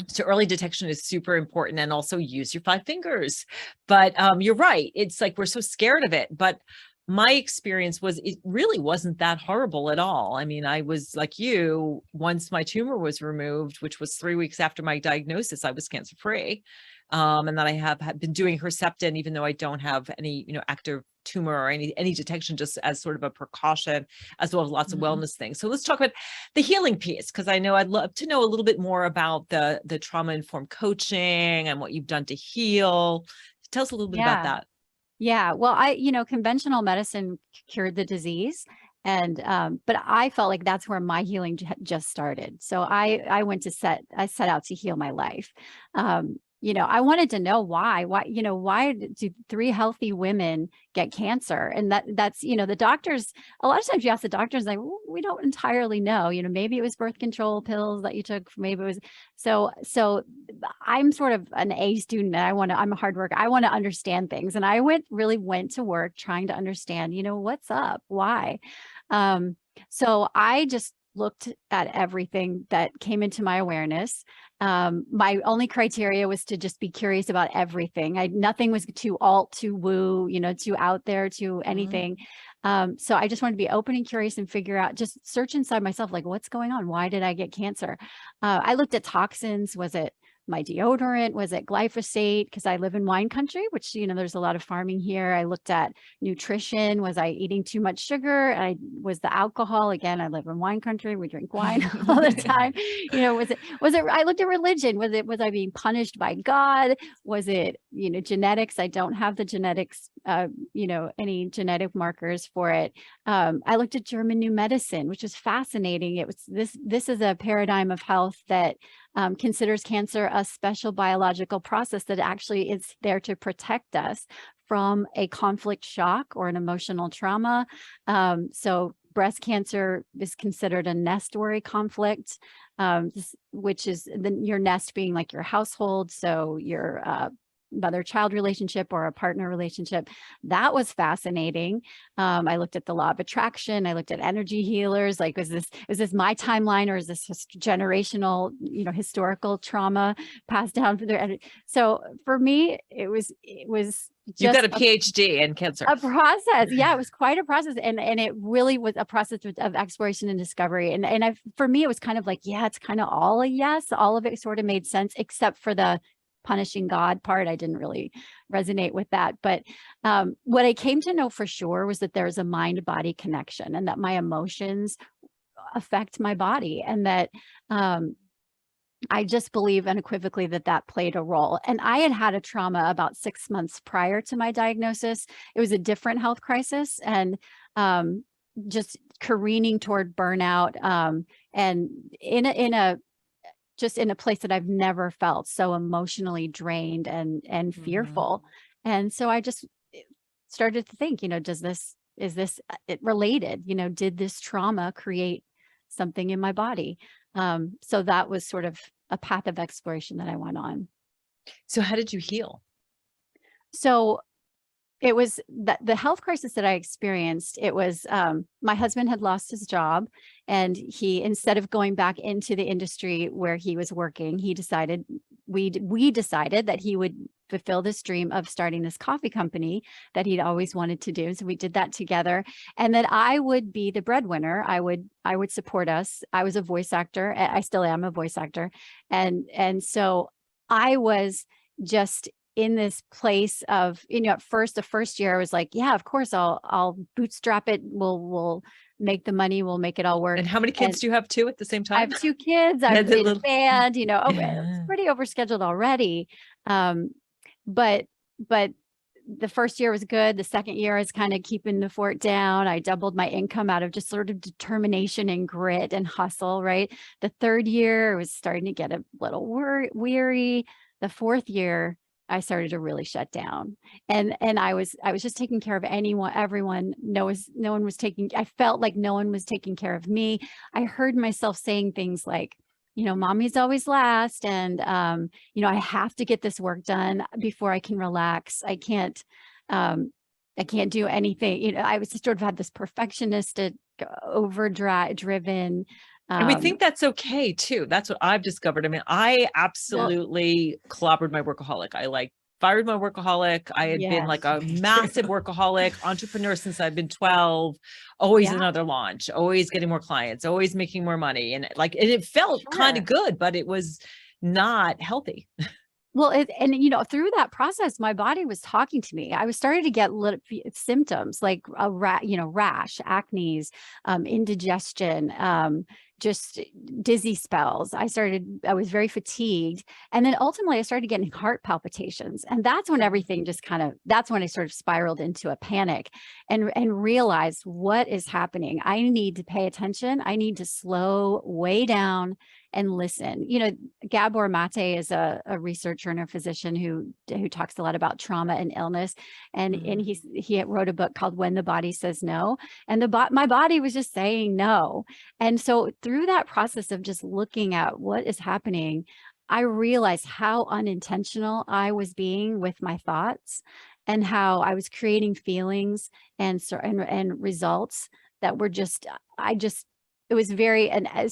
Speaker 1: So early detection is super important, and also use your 5 fingers. But you're right. It's like, we're so scared of it, but my experience was it really wasn't that horrible at all. I mean, I was like you, once my tumor was removed, which was 3 weeks after my diagnosis, I was cancer free. And then I have been doing Herceptin, even though I don't have any, active tumor or any detection, just as sort of a precaution, as well as lots of wellness things. So let's talk about the healing piece, because I know I'd love to know a little bit more about the trauma-informed coaching and what you've done to heal. Tell us a little bit about that.
Speaker 3: Yeah. Well, conventional medicine cured the disease. And, but I felt like that's where my healing just started. So I set out to heal my life. I wanted to know why do 3 healthy women get cancer? And that's, the doctors, a lot of times you ask the doctors, like, well, we don't entirely know, maybe it was birth control pills that you took, maybe it was, so I'm sort of an A student and I'm a hard worker. I want to understand things. And I really went to work trying to understand, what's up, why? So I just looked at everything that came into my awareness. My only criteria was to just be curious about everything. Nothing was too alt, too woo, too out there, too anything. So I just wanted to be open and curious and figure out, just search inside myself, like, what's going on? Why did I get cancer? I looked at toxins. Was it my deodorant? Was it glyphosate? Because I live in wine country, which, there's a lot of farming here. I looked at nutrition. Was I eating too much sugar? Was the alcohol? Again, I live in wine country. We drink wine all the time. I looked at religion. Was I being punished by God? Was it, genetics? I don't have the genetics, any genetic markers for it. I looked at German new medicine, which was fascinating. It was this is a paradigm of health that considers cancer a special biological process that actually is there to protect us from a conflict shock or an emotional trauma. So breast cancer is considered a nest worry conflict, which is your nest being like your household. So your mother-child relationship or a partner relationship. That was fascinating. I looked at the law of attraction. I looked at energy healers. Like, is this my timeline, or is this just generational, historical trauma passed down for their? So for me, it was just
Speaker 1: you got a PhD in cancer.
Speaker 3: A process. Yeah, it was quite a process. And it really was a process of exploration and discovery. And for me, it was kind of like, yeah, it's kind of all a yes. All of it sort of made sense, except for the punishing God part. I didn't really resonate with that. But what I came to know for sure was that there's a mind-body connection, and that my emotions affect my body, and that I just believe unequivocally that played a role. And I had a trauma about 6 months prior to my diagnosis. It was a different health crisis, and just careening toward burnout, and in a place that I've never felt so emotionally drained and fearful. And so I just started to think, is this related? Did this trauma create something in my body? So that was sort of a path of exploration that I went on.
Speaker 1: So how did you heal?
Speaker 3: So it was the health crisis that I experienced. It was my husband had lost his job, and he, instead of going back into the industry where he was working, we decided that he would fulfill this dream of starting this coffee company that he'd always wanted to do. So we did that together, and that I would be the breadwinner. I would support us. I was a voice actor. I still am a voice actor, and so I was just in this place of, at first, the first year I was like, yeah, of course I'll bootstrap it. We'll make the money. We'll make it all work.
Speaker 1: And how many kids do you have, 2 at the same time?
Speaker 3: I have 2 kids. I've been a band, it's pretty overscheduled already. But the first year was good. The second year is kind of keeping the fort down. I doubled my income out of just sort of determination and grit and hustle, right? The third year was starting to get a little weary. The fourth year, I started to really shut down, and I was just taking care of everyone. No one was I felt like no one was taking care of me. I heard myself saying things like, mommy's always last. And, I have to get this work done before I can relax. I can't do anything. I was just sort of had this perfectionistic, driven.
Speaker 1: And we think that's okay too. That's what I've discovered. I mean, I absolutely clobbered my workaholic. I fired my workaholic. I had been like a massive workaholic entrepreneur since I've been 12, always another launch, always getting more clients, always making more money. And like, and it felt kind of good, but it was not healthy.
Speaker 3: Well, and you know, through that process, my body was talking to me. I was starting to get little symptoms like a rash, acne, indigestion, just dizzy spells. I was very fatigued. And then ultimately I started getting heart palpitations. And that's when everything just that's when I sort of spiraled into a panic and realized what is happening. I need to pay attention. I need to slow way down and listen. You know, Gabor Mate is a researcher and a physician who talks a lot about trauma and illness. And he wrote a book called When the Body Says No. And my body was just saying no. And so through that process of just looking at what is happening, I realized how unintentional I was being with my thoughts and how I was creating feelings and results that were it was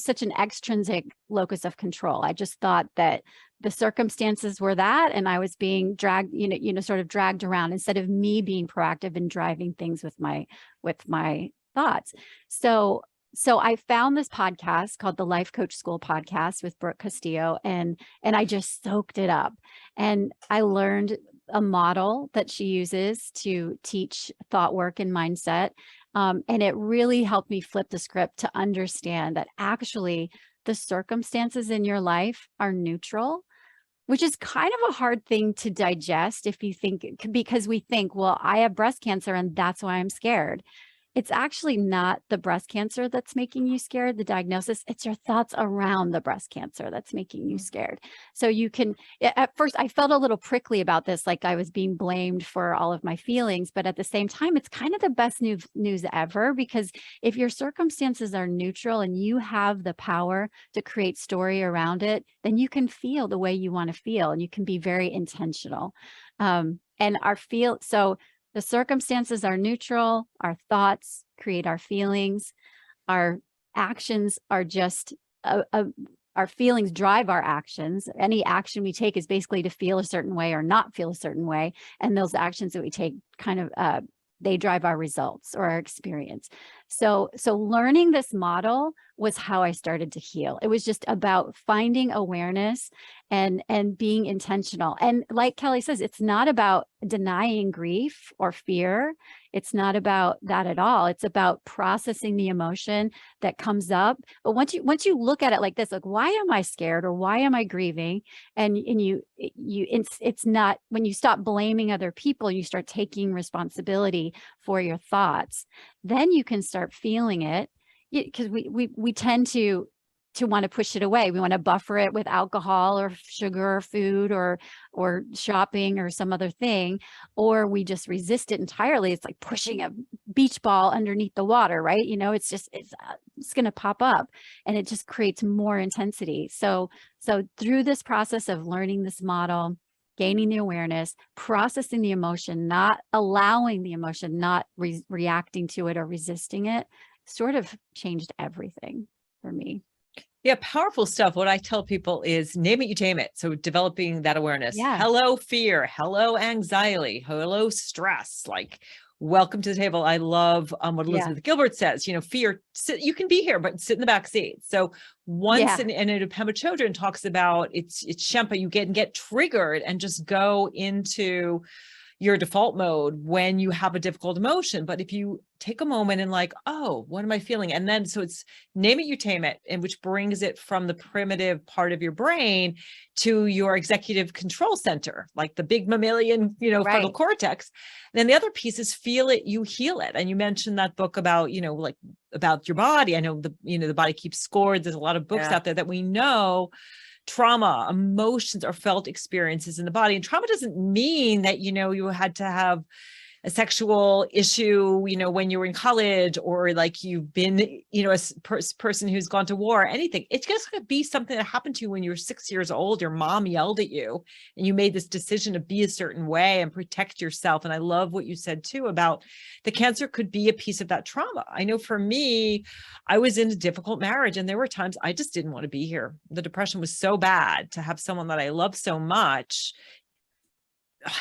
Speaker 3: such an extrinsic locus of control. I just thought that the circumstances were that, and I was being dragged, sort of dragged around instead of me being proactive and driving things with my thoughts. So I found this podcast called the Life Coach School Podcast with Brooke Castillo, and I just soaked it up. And I learned a model that she uses to teach thought work and mindset. And it really helped me flip the script to understand that actually the circumstances in your life are neutral, which is kind of a hard thing to digest if you think, because we think, well, I have breast cancer and that's why I'm scared. It's actually not the breast cancer that's making you scared, the diagnosis. It's your thoughts around the breast cancer that's making you scared. So you can, at first I felt a little prickly about this, like I was being blamed for all of my feelings, but at the same time, it's kind of the best news ever, because if your circumstances are neutral and you have the power to create story around it, then you can feel the way you want to feel, and you can be very intentional. So the circumstances are neutral. Our thoughts create our feelings. Our actions are just, our feelings drive our actions. Any action we take is basically to feel a certain way or not feel a certain way. And those actions that we take they drive our results or our experience. So learning this model was how I started to heal. It was just about finding awareness and being intentional. And like Kelly says, it's not about denying grief or fear. It's not about that at all. It's about processing the emotion that comes up. But once you look at it like this, like, why am I scared or why am I grieving? And it's not, when you stop blaming other people, you start taking responsibility for your thoughts, then you can start feeling it, because we tend to want to push it away. We want to buffer it with alcohol or sugar or food or shopping or some other thing, or we just resist it entirely. It's like pushing a beach ball underneath the water, right? It's going to pop up, and it just creates more intensity. So through this process of learning this model, gaining the awareness, processing the emotion, not allowing the emotion, not reacting to it or resisting it, sort of changed everything for me.
Speaker 1: Yeah, powerful stuff. What I tell people is name it, you tame it. So developing that awareness.
Speaker 3: Yeah.
Speaker 1: Hello, fear. Hello, anxiety. Hello, stress. Like, welcome to the table. I love what Elizabeth Gilbert says, fear, you can be here, but sit in the back seat. So once, and Pema Chodron talks about it's Shempa, you get triggered and just go into your default mode when you have a difficult emotion. But if you take a moment and like, oh, what am I feeling? And then, so it's name it, you tame it, and which brings it from the primitive part of your brain to your executive control center, like the big mammalian, frontal cortex. And then the other piece is feel it, you heal it. And you mentioned that book about, about your body. I know the body keeps score. There's a lot of books out there that we know. Trauma, emotions, or felt experiences in the body. And trauma doesn't mean that, you had to have a sexual issue, when you were in college, or like you've been, a person who's gone to war or anything. It's just going to be something that happened to you when you were 6 years old. Your mom yelled at you and you made this decision to be a certain way and protect yourself. And I love what you said too about the cancer could be a piece of that trauma. I know for me, I was in a difficult marriage and there were times I just didn't want to be here. The depression was so bad to have someone that I love so much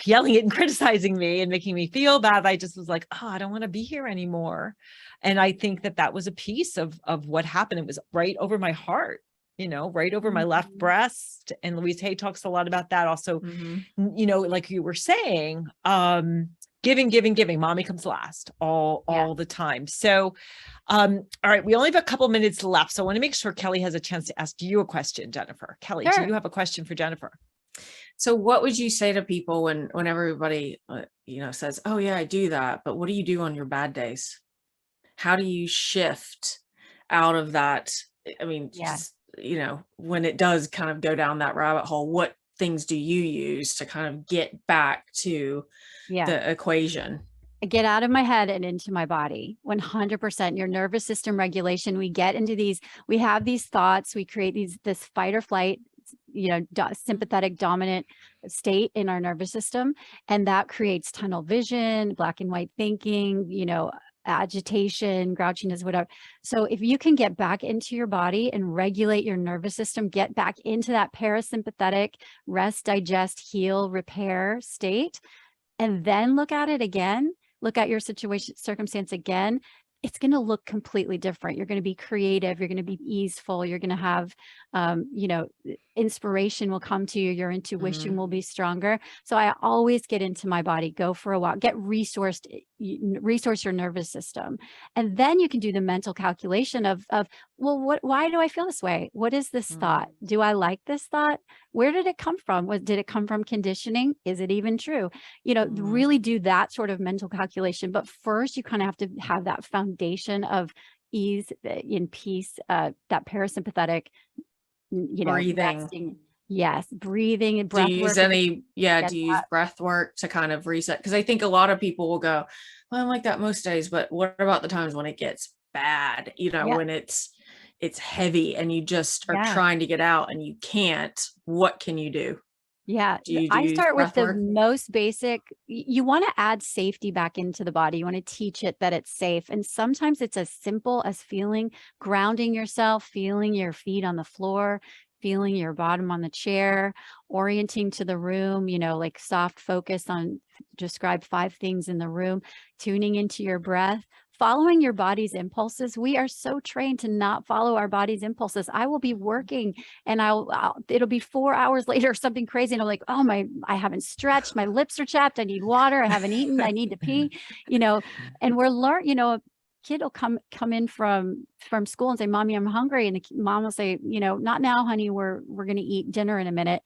Speaker 1: yelling it and criticizing me and making me feel bad. I just was like, oh, I don't want to be here anymore. And I think that that was a piece of what happened. It was right over my heart, you know, right over my left breast. And Louise Hay talks a lot about that also, you know, like you were saying, giving, mommy comes last all the time. So, all right, we only have a couple minutes left. So I want to make sure Kelly has a chance to ask you a question, Jennifer. Kelly,
Speaker 3: Sure.
Speaker 1: do you have a question for Jennifer?
Speaker 2: So what would you say to people when everybody, you know, says, oh yeah, I do that, but what do you do on your bad days? How do you shift out of that? I mean, just, you know, when it does kind of go down that rabbit hole, what things do you use to kind of get back to the equation?
Speaker 3: Get out of my head and into my body. 100%. Your nervous system regulation. We get into these, we have these thoughts, we create this fight or flight, you know, sympathetic dominant state in our nervous system. And that creates tunnel vision, black and white thinking, you know, agitation, grouchiness, whatever. So if you can get back into your body and regulate your nervous system, get back into that parasympathetic rest, digest, heal, repair state, and then look at it again, look at your situation, circumstance again, it's going to look completely different. You're going to be creative. You're going to be easeful. You're going to have, you know, inspiration will come to you. Your intuition will be stronger. So I always get into my body, go for a walk, get resource your nervous system. And then you can do the mental calculation of, well, why do I feel this way? What is this thought? Do I like this thought? Where did it come from? Did it come from conditioning? Is it even true? You know, really do that sort of mental calculation. But first you kind of have to have that foundation of ease, in peace, that parasympathetic, you know,
Speaker 2: breathing.
Speaker 3: Resting. Yes. Breathing and breath work.
Speaker 2: Do you use any, do you use breath work to kind of reset? Because I think a lot of people will go, well, I'm like that most days, but what about the times when it gets bad, you know, when it's heavy and you just are trying to get out and you can't, what can you do?
Speaker 3: Yeah, I start with the most basic. You want to add safety back into the body. You want to teach it that it's safe. And sometimes it's as simple as grounding yourself, feeling your feet on the floor, feeling your bottom on the chair, orienting to the room, you know, like soft focus on, describe 5 things in the room, tuning into your breath, following your body's impulses. We are so trained to not follow our body's impulses. I will be working and it'll be 4 hours later or something crazy. And I'm like, oh I haven't stretched. My lips are chapped. I need water. I haven't eaten. I need to pee, you know, and we're you know, kid will come in from school and say, Mommy, I'm hungry. And the mom will say, you know, not now, honey, we're going to eat dinner in a minute.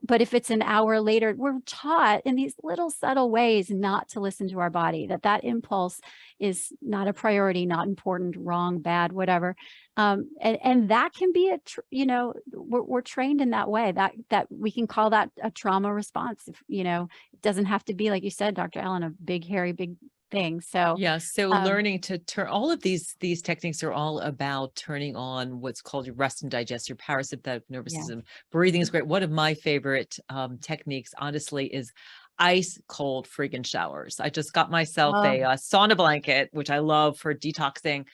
Speaker 3: But if it's an hour later, we're taught in these little subtle ways not to listen to our body, that impulse is not a priority, not important, wrong, bad, whatever. And that can be you know, we're trained in that way, that we can call that a trauma response. If, you know, it doesn't have to be, like you said, Dr. Ellen, a big, hairy, big thing. So
Speaker 1: so learning to turn, all of these techniques are all about turning on what's called your rest and digest, your parasympathetic nervous system. Breathing is great. One of my favorite techniques, honestly, is ice cold friggin' showers. I just got myself a sauna blanket, which I love for detoxing.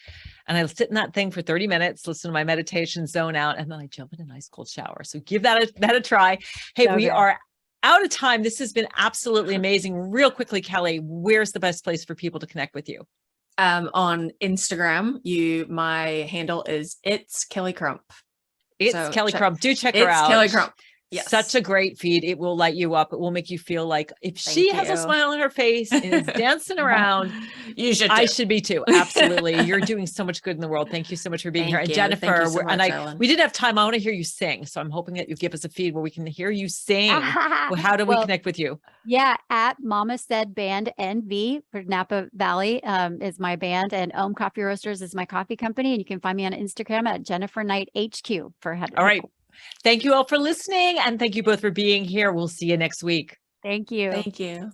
Speaker 1: And I sit in that thing for 30 minutes, listen to my meditation, zone out, and then I jump in an ice cold shower. So give that a try. Hey, we are out of time. This has been absolutely amazing. Real quickly, Kelly, where's the best place for people to connect with you?
Speaker 2: On Instagram, my handle is It's Kelly Crump.
Speaker 1: It's Kelly Crump. Do check her out.
Speaker 2: It's Kelly Crump. Yes.
Speaker 1: Such a great feed. It will light you up. It will make you feel like if she has a smile on her face and is dancing around,
Speaker 2: you should.
Speaker 1: I should be too. Absolutely. You're doing so much good in the world. Thank you so much for being here. And Jennifer, we didn't have time. I want to hear you sing. So I'm hoping that you give us a feed where we can hear you sing. Well, how do we connect with you?
Speaker 3: Yeah. At Mama Said Band NV for Napa Valley is my band, and Ohm Coffee Roasters is my coffee company. And you can find me on Instagram at Jennifer Knight HQ for head.
Speaker 1: All right. Thank you all for listening. And thank you both for being here. We'll see you next week.
Speaker 3: Thank you.
Speaker 2: Thank you.